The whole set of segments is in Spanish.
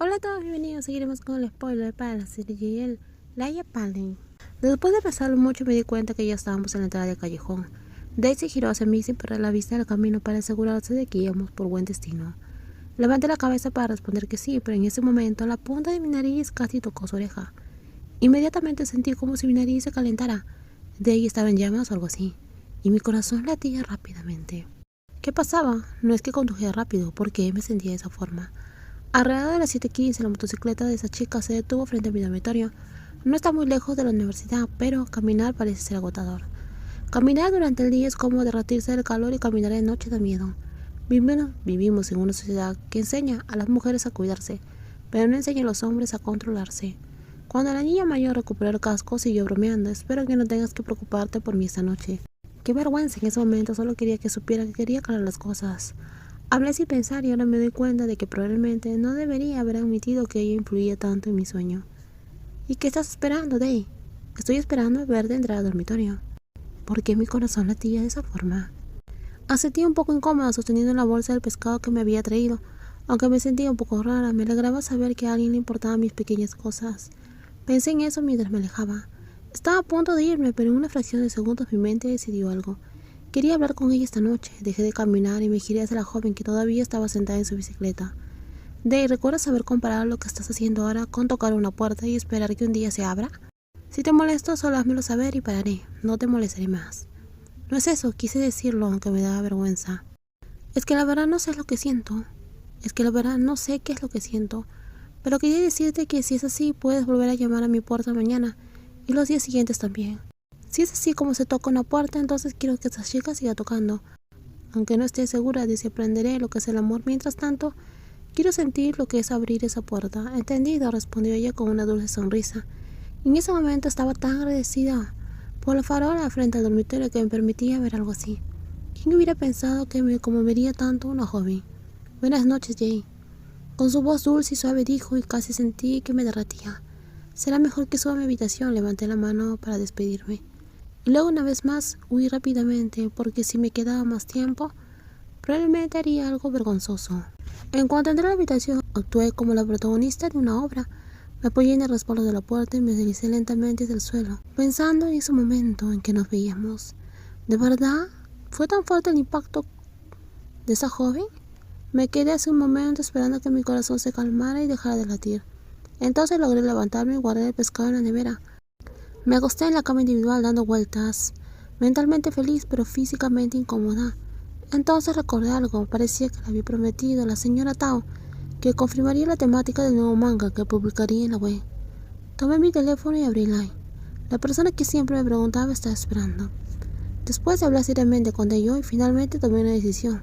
Hola a todos, bienvenidos. Seguiremos con el spoiler para la serie JL, Laia Palin. Después de pensarlo mucho me di cuenta que ya estábamos en la entrada del callejón. Daisy giró hacia mí sin perder la vista del camino para asegurarse de que íbamos por buen destino. Levanté la cabeza para responder que sí, pero en ese momento la punta de mi nariz casi tocó su oreja. Inmediatamente sentí como si mi nariz se calentara. Daisy estaba en llamas o algo así, y mi corazón latía rápidamente. ¿Qué pasaba? No es que condujera rápido, porque me sentía de esa forma. Alrededor de las 7:15 la motocicleta de esa chica se detuvo frente a mi dormitorio. No está muy lejos de la universidad, pero caminar parece ser agotador. Caminar durante el día es como derretirse del calor y caminar de noche da miedo. Vivimos en una sociedad que enseña a las mujeres a cuidarse, pero no enseña a los hombres a controlarse. Cuando la niña mayor recuperó el casco, siguió bromeando. Espero que no tengas que preocuparte por mí esta noche. Qué vergüenza, en ese momento solo quería que supiera que quería aclarar las cosas. Hablé sin pensar y ahora me doy cuenta de que probablemente no debería haber admitido que ella influía tanto en mi sueño. ¿Y qué estás esperando, Day? Estoy esperando a verte entrar al dormitorio. ¿Por qué mi corazón latía de esa forma? Sentía un poco incómoda sosteniendo la bolsa del pescado que me había traído. Aunque me sentía un poco rara, me alegraba saber que a alguien le importaban mis pequeñas cosas. Pensé en eso mientras me alejaba. Estaba a punto de irme, pero en una fracción de segundos mi mente decidió algo. Quería hablar con ella esta noche. Dejé de caminar y me giré hacia la joven que todavía estaba sentada en su bicicleta. Day, ¿recuerdas haber comparado lo que estás haciendo ahora con tocar una puerta y esperar que un día se abra? Si te molesto, solo házmelo saber y pararé. No te molestaré más. No es eso, quise decirlo, aunque me daba vergüenza. Es que la verdad no sé lo que siento. Es que la verdad no sé qué es lo que siento. Pero quería decirte que si es así, puedes volver a llamar a mi puerta mañana y los días siguientes también. Si es así como se toca una puerta, entonces quiero que esta chica siga tocando. Aunque no esté segura de si aprenderé lo que es el amor mientras tanto, quiero sentir lo que es abrir esa puerta. Entendido, respondió ella con una dulce sonrisa. En ese momento estaba tan agradecida por la farola frente al dormitorio que me permitía ver algo así. ¿Quién hubiera pensado que me conmovería tanto una joven? Buenas noches, Jay. Con su voz dulce y suave dijo y casi sentí que me derretía. Será mejor que suba a mi habitación. Levanté la mano para despedirme. Y luego una vez más huí rápidamente porque si me quedaba más tiempo, probablemente haría algo vergonzoso. En cuanto entré a la habitación, actué como la protagonista de una obra. Me apoyé en el respaldo de la puerta y me deslizé lentamente hacia el suelo, pensando en ese momento en que nos veíamos. ¿De verdad? ¿Fue tan fuerte el impacto de esa joven? Me quedé hace un momento esperando que mi corazón se calmara y dejara de latir. Entonces logré levantarme y guardar el pescado en la nevera. Me acosté en la cama individual dando vueltas, mentalmente feliz pero físicamente incómoda. Entonces recordé algo. Parecía que le había prometido a la señora Tao que confirmaría la temática del nuevo manga que publicaría en la web. Tomé mi teléfono y abrí Line. La persona que siempre me preguntaba estaba esperando. Después de hablar seriamente con Dayo y finalmente tomé una decisión.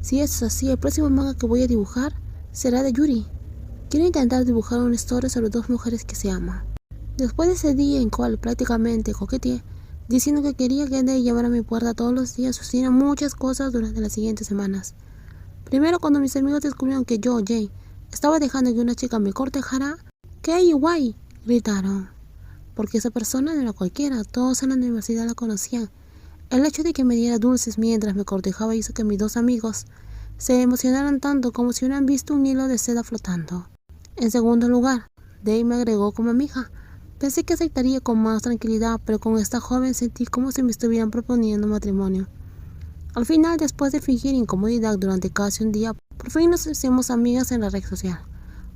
Si eso es así, el próximo manga que voy a dibujar será de Yuri. Quiero intentar dibujar una historia sobre dos mujeres que se aman. Después de ese día en cual prácticamente coqueteé, diciendo que quería que Day llamara a mi puerta todos los días, sucedieron muchas cosas durante las siguientes semanas. Primero, cuando mis amigos descubrieron que yo, Jay, estaba dejando que una chica me cortejara, ¿qué guay? Gritaron. Porque esa persona no era cualquiera, todos en la universidad la conocían. El hecho de que me diera dulces mientras me cortejaba hizo que mis dos amigos se emocionaran tanto como si hubieran visto un hilo de seda flotando. En segundo lugar, Day me agregó como amiga. Pensé que aceptaría con más tranquilidad, pero con esta joven sentí como si me estuvieran proponiendo matrimonio. Al final, después de fingir incomodidad durante casi un día, por fin nos hicimos amigas en la red social.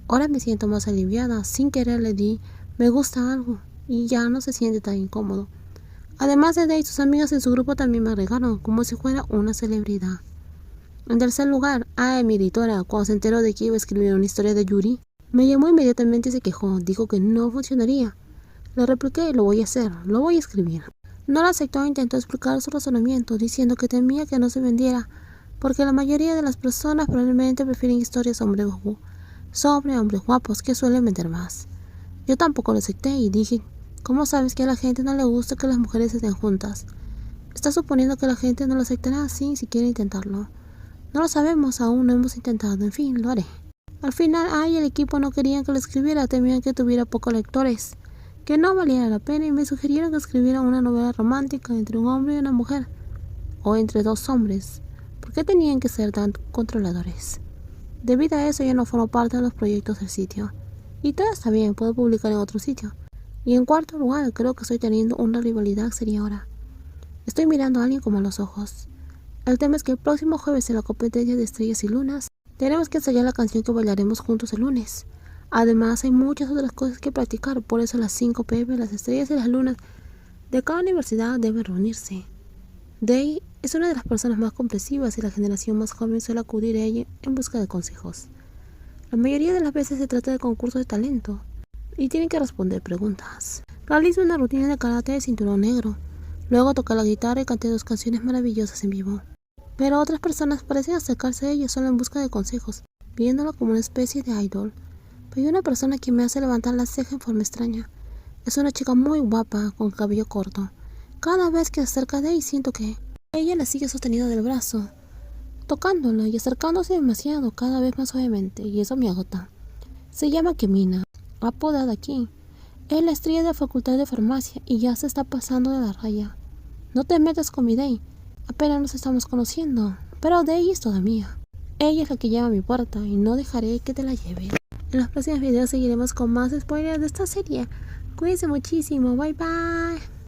Ahora me siento más aliviada. Sin querer le di me gusta algo y ya no se siente tan incómodo. Además de Day, sus amigas en su grupo también me agregaron, como si fuera una celebridad. En tercer lugar, mi editora, cuando se enteró de que iba a escribir una historia de Yuri, me llamó inmediatamente y se quejó. Dijo que no funcionaría. Le repliqué, lo voy a hacer, lo voy a escribir. No lo aceptó e intentó explicar su razonamiento, diciendo que temía que no se vendiera, porque la mayoría de las personas probablemente prefieren historias sobre hombres guapos que suelen vender más. Yo tampoco lo acepté y dije, ¿cómo sabes que a la gente no le gusta que las mujeres estén juntas? ¿Estás suponiendo que la gente no lo aceptará sin siquiera intentarlo? No lo sabemos, aún no hemos intentado, en fin, lo haré. Al final, y el equipo no querían que lo escribiera, temían que tuviera pocos lectores, que no valiera la pena y me sugirieron que escribiera una novela romántica entre un hombre y una mujer, o entre dos hombres. ¿Por qué tenían que ser tan controladores? Debido a eso ya no formo parte de los proyectos del sitio. Y todo está bien, puedo publicar en otro sitio. Y en cuarto lugar, creo que estoy teniendo una rivalidad seria ahora. Estoy mirando a alguien como a los ojos. El tema es que el próximo jueves en la competencia de estrellas y lunas, tenemos que ensayar la canción que bailaremos juntos el lunes. Además, hay muchas otras cosas que practicar, por eso a las 5 p.m. las estrellas y las lunas de cada universidad deben reunirse. Day es una de las personas más comprensivas y la generación más joven suele acudir a ella en busca de consejos. La mayoría de las veces se trata de concursos de talento y tienen que responder preguntas. Realizo una rutina de karate de cinturón negro. Luego toqué la guitarra y canté 2 canciones maravillosas en vivo. Pero otras personas parecen acercarse a ella solo en busca de consejos, viéndolo como una especie de idol. Pero hay una persona que me hace levantar la ceja en forma extraña. Es una chica muy guapa con cabello corto. Cada vez que se acerca de ella siento que ella la sigue sosteniendo del brazo, tocándola y acercándose demasiado, cada vez más suavemente, y eso me agota. Se llama Kemina, apodada aquí. Es la estrella de la facultad de farmacia y ya se está pasando de la raya. No te metas con mi Day, apenas nos estamos conociendo, pero Day es toda mía. Ella es la que llama a mi puerta y no dejaré que te la lleve. En los próximos videos seguiremos con más spoilers de esta serie. Cuídense muchísimo, bye bye.